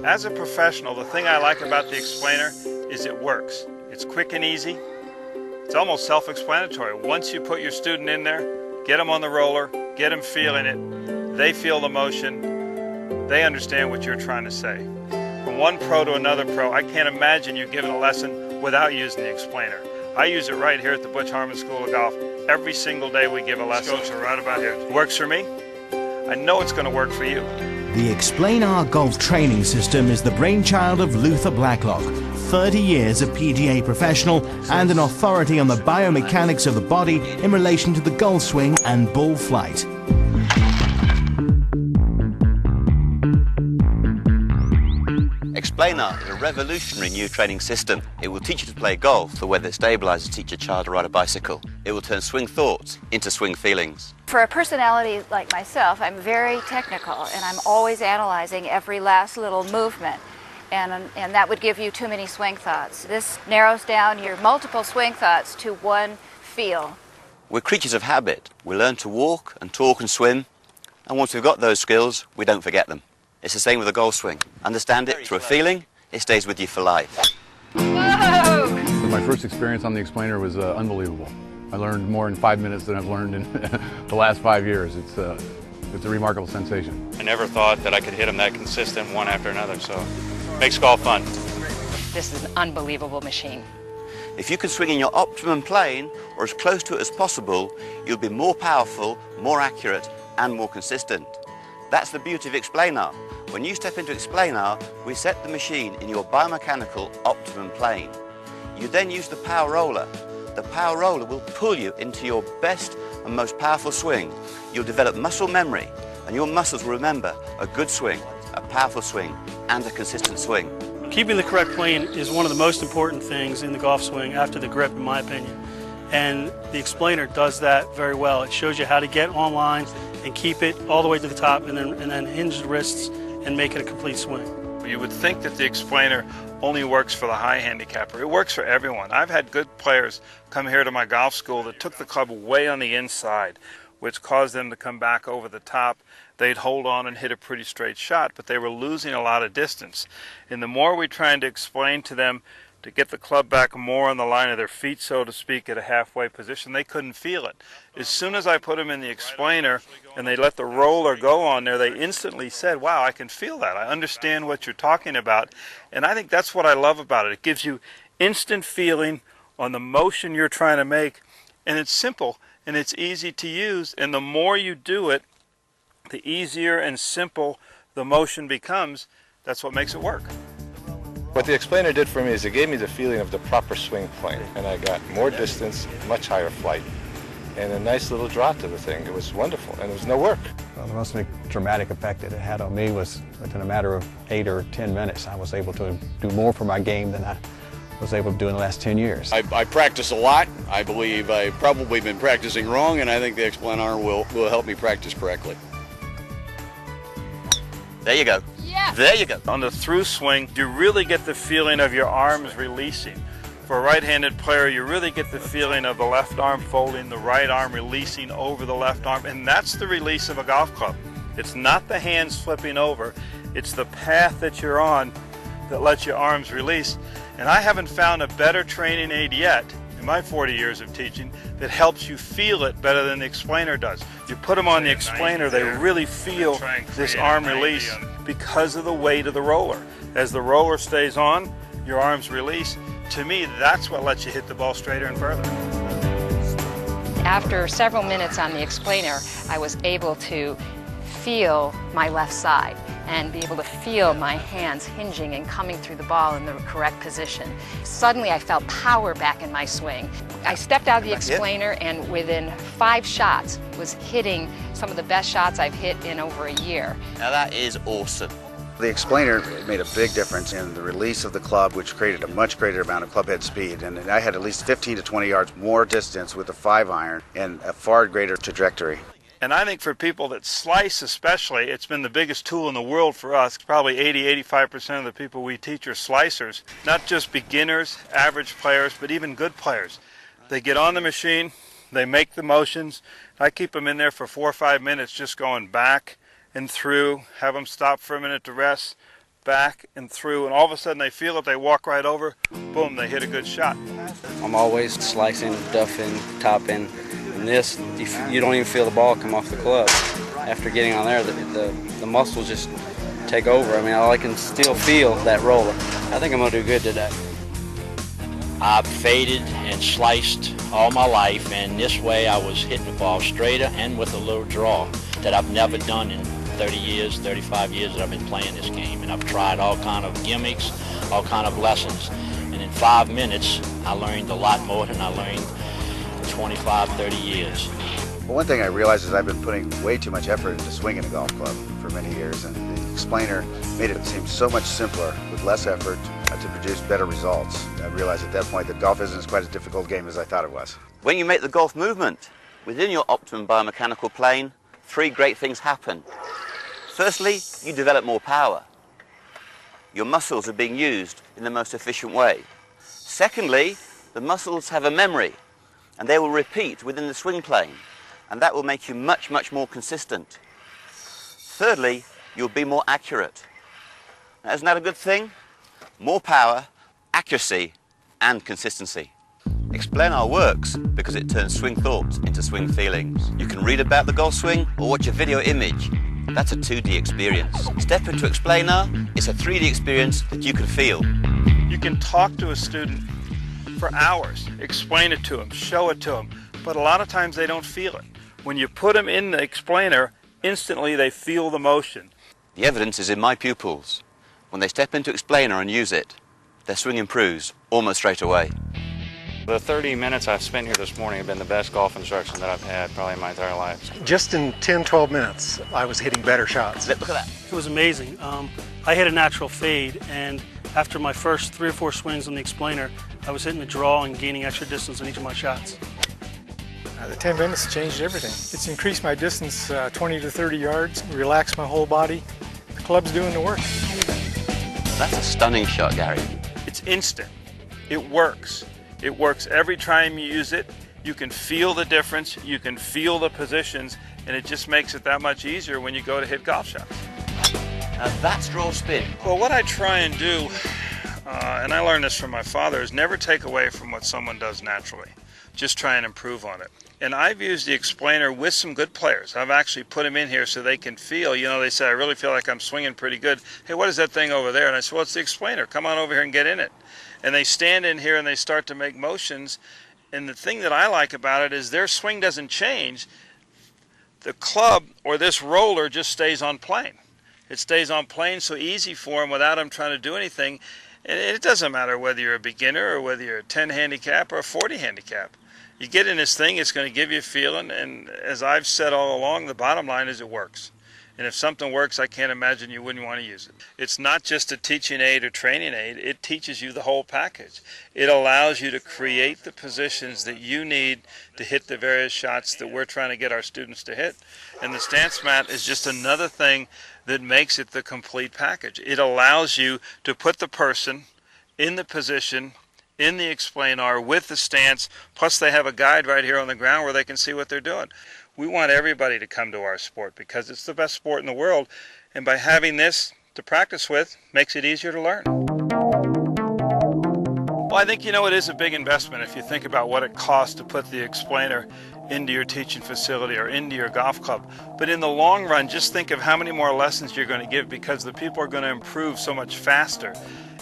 As a professional, the thing I like about the Explainer is it works. It's quick and easy. It's almost self-explanatory. Once you put your student in there, get them on the roller, get them feeling it, they feel the motion, they understand what you're trying to say. From one pro to another pro, I can't imagine you giving a lesson without using the Explainer. I use it right here at the Butch Harmon School of Golf. Every single day we give a lesson. So right about here. Works for me. I know it's going to work for you. The Explanar golf training system is the brainchild of Luther Blacklock, 30 years of PGA professional and an authority on the biomechanics of the body in relation to the golf swing and ball flight. Explanar is a revolutionary new training system. It will teach you to play golf the way that stabilizers teach a child to ride a bicycle. It will turn swing thoughts into swing feelings. For a personality like myself, I'm very technical and I'm always analyzing every last little movement. And that would give you too many swing thoughts. This narrows down your multiple swing thoughts to one feel. We're creatures of habit. We learn to walk and talk and swim, and once we've got those skills, we don't forget them. It's the same with a golf swing. Understand it through a feeling, it stays with you for life. Whoa! My first experience on the Explainer was unbelievable. I learned more in 5 minutes than I've learned in the last 5 years. It's a remarkable sensation. I never thought that I could hit them that consistent one after another, so it makes golf fun. This is an unbelievable machine. If you can swing in your optimum plane, or as close to it as possible, you'll be more powerful, more accurate, and more consistent. That's the beauty of Explanar. When you step into Explanar, we set the machine in your biomechanical optimum plane. You then use the power roller. The power roller will pull you into your best and most powerful swing. You'll develop muscle memory, and your muscles will remember a good swing, a powerful swing, and a consistent swing. Keeping the correct plane is one of the most important things in the golf swing after the grip, in my opinion. And the Explainer does that very well. It shows you how to get online and keep it all the way to the top, and then hinge the wrists and make it a complete swing. You would think that the Explainer only works for the high handicapper. It works for everyone. I've had good players come here to my golf school that took the club way on the inside, which caused them to come back over the top. They'd hold on and hit a pretty straight shot, but they were losing a lot of distance. And the more we tried to explain to them to get the club back more on the line of their feet, so to speak, at a halfway position, they couldn't feel it. As soon as I put them in the Explainer and they let the roller go on there, they instantly said, wow, I can feel that. I understand what you're talking about. And I think that's what I love about it. It gives you instant feeling on the motion you're trying to make, and it's simple and it's easy to use. And the more you do it, the easier and simple the motion becomes. That's what makes it work. What the Explainer did for me is it gave me the feeling of the proper swing plane, and I got more distance, much higher flight, and a nice little draw to the thing. It was wonderful, and it was no work. Well, the most dramatic effect that it had on me was within a matter of 8 or 10 minutes, I was able to do more for my game than I was able to do in the last 10 years. I practice a lot. I believe I've probably been practicing wrong, and I think the Explanar will help me practice correctly. There you go. Yeah. There you go. On the through swing, you really get the feeling of your arms releasing. For a right-handed player, you really get the feeling of the left arm folding, the right arm releasing over the left arm, and that's the release of a golf club. It's not the hands flipping over, it's the path that you're on that lets your arms release. And I haven't found a better training aid yet, in my 40 years of teaching, that helps you feel it better than the Explainer does. You put them on the Explainer, they really feel this arm release because of the weight of the roller. As the roller stays on, your arms release. To me, that's what lets you hit the ball straighter and further. After several minutes on the Explainer, I was able to feel my left side and be able to feel my hands hinging and coming through the ball in the correct position. Suddenly I felt power back in my swing. I stepped out of the Explainer and within 5 shots was hitting some of the best shots I've hit in over a year. Now that is awesome. The Explainer made a big difference in the release of the club, which created a much greater amount of club head speed. And I had at least 15 to 20 yards more distance with the 5-iron and a far greater trajectory. And I think for people that slice especially, it's been the biggest tool in the world for us. Probably 80–85% of the people we teach are slicers. Not just beginners, average players, but even good players. They get on the machine, they make the motions. I keep them in there for 4 or 5 minutes just going back and through, have them stop for a minute to rest, back and through, and all of a sudden they feel it, they walk right over, boom, they hit a good shot. I'm always slicing, duffing, topping, and this, you don't even feel the ball come off the club. After getting on there, the muscles just take over. I mean, I can still feel that roller. I think I'm going to do good today. I've faded and sliced all my life, and this way I was hitting the ball straighter and with a little draw that I've never done in 30 years, 35 years that I've been playing this game. And I've tried all kind of gimmicks, all kind of lessons. And in 5 minutes, I learned a lot more than I learned in 25, 30 years. Well, one thing I realized is I've been putting way too much effort into swinging a golf club for many years, and the Explainer made it seem so much simpler with less effort to produce better results. I realized at that point that golf isn't as quite as difficult a game as I thought it was. When you make the golf movement within your optimum biomechanical plane, 3 great things happen. Firstly, you develop more power. Your muscles are being used in the most efficient way. Secondly, the muscles have a memory, and they will repeat within the swing plane, and that will make you much, much more consistent. Thirdly, you'll be more accurate. Now, isn't that a good thing? More power, accuracy, and consistency. Explanar works because it turns swing thoughts into swing feelings. You can read about the golf swing or watch a video image. That's a 2D experience. Step into Explanar, it's a 3D experience that you can feel. You can talk to a student for hours, explain it to them, show it to them, but a lot of times they don't feel it. When you put them in the Explanar, instantly they feel the motion. The evidence is in my pupils. When they step into Explanar and use it, their swing improves almost straight away. The 30 minutes I've spent here this morning have been the best golf instruction that I've had probably in my entire life. Just in 10-12 minutes, I was hitting better shots. Look at that. It was amazing. I hit a natural fade, and after my first 3 or 4 swings on the Explanar, I was hitting the draw and gaining extra distance on each of my shots. The 10 minutes changed everything. It's increased my distance 20 to 30 yards, relaxed my whole body. The club's doing the work. That's a stunning shot, Gary. It's instant. It works. It works every time you use it. You can feel the difference, you can feel the positions, and it just makes it that much easier when you go to hit golf shots. Now that's draw spin. Well, what I try and do, and I learned this from my father, is never take away from what someone does naturally. Just try and improve on it. And I've used the Explanar with some good players. I've actually put them in here so they can feel, you know, they say, I really feel like I'm swinging pretty good. Hey, what is that thing over there? And I said, well, it's the Explanar. Come on over here and get in it. And they stand in here and they start to make motions. And the thing that I like about it is their swing doesn't change. The club or this roller just stays on plane. It stays on plane so easy for them without them trying to do anything. And it doesn't matter whether you're a beginner or whether you're a 10 handicap or a 40 handicap. You get in this thing, it's going to give you a feeling, and as I've said all along, the bottom line is it works. And if something works, I can't imagine you wouldn't want to use it. It's not just a teaching aid or training aid, it teaches you the whole package. It allows you to create the positions that you need to hit the various shots that we're trying to get our students to hit. And the stance mat is just another thing that makes it the complete package. It allows you to put the person in the position in the Explanar with the stance, plus they have a guide right here on the ground where they can see what they're doing. We want everybody to come to our sport because it's the best sport in the world, and by having this to practice with makes it easier to learn. Well, I think, you know, it is a big investment if you think about what it costs to put the Explanar into your teaching facility or into your golf club. But in the long run, just think of how many more lessons you're going to give because the people are going to improve so much faster.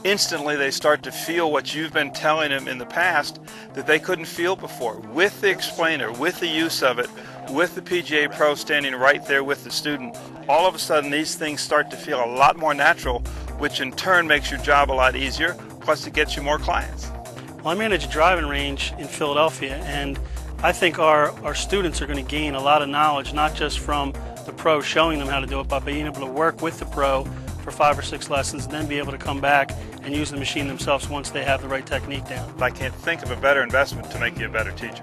Instantly they start to feel what you've been telling them in the past that they couldn't feel before. With the Explanar, with the use of it, with the PGA Pro standing right there with the student, all of a sudden these things start to feel a lot more natural, which in turn makes your job a lot easier, plus it gets you more clients. Well, I manage a driving range in Philadelphia, and I think our students are going to gain a lot of knowledge, not just from the pro showing them how to do it, but being able to work with the pro for 5 or 6 lessons and then be able to come back and use the machine themselves once they have the right technique down. I can't think of a better investment to make you a better teacher.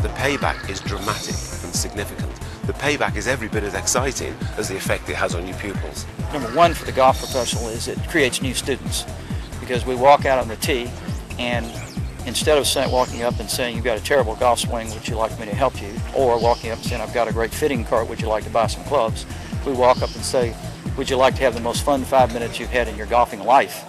The payback is dramatic and significant. The payback is every bit as exciting as the effect it has on your pupils. Number one for the golf professional is it creates new students, because we walk out on the tee and instead of walking up and saying, you've got a terrible golf swing, would you like me to help you? Or walking up and saying, I've got a great fitting cart, would you like to buy some clubs? we walk up and say, would you like to have the most fun 5 minutes you've had in your golfing life?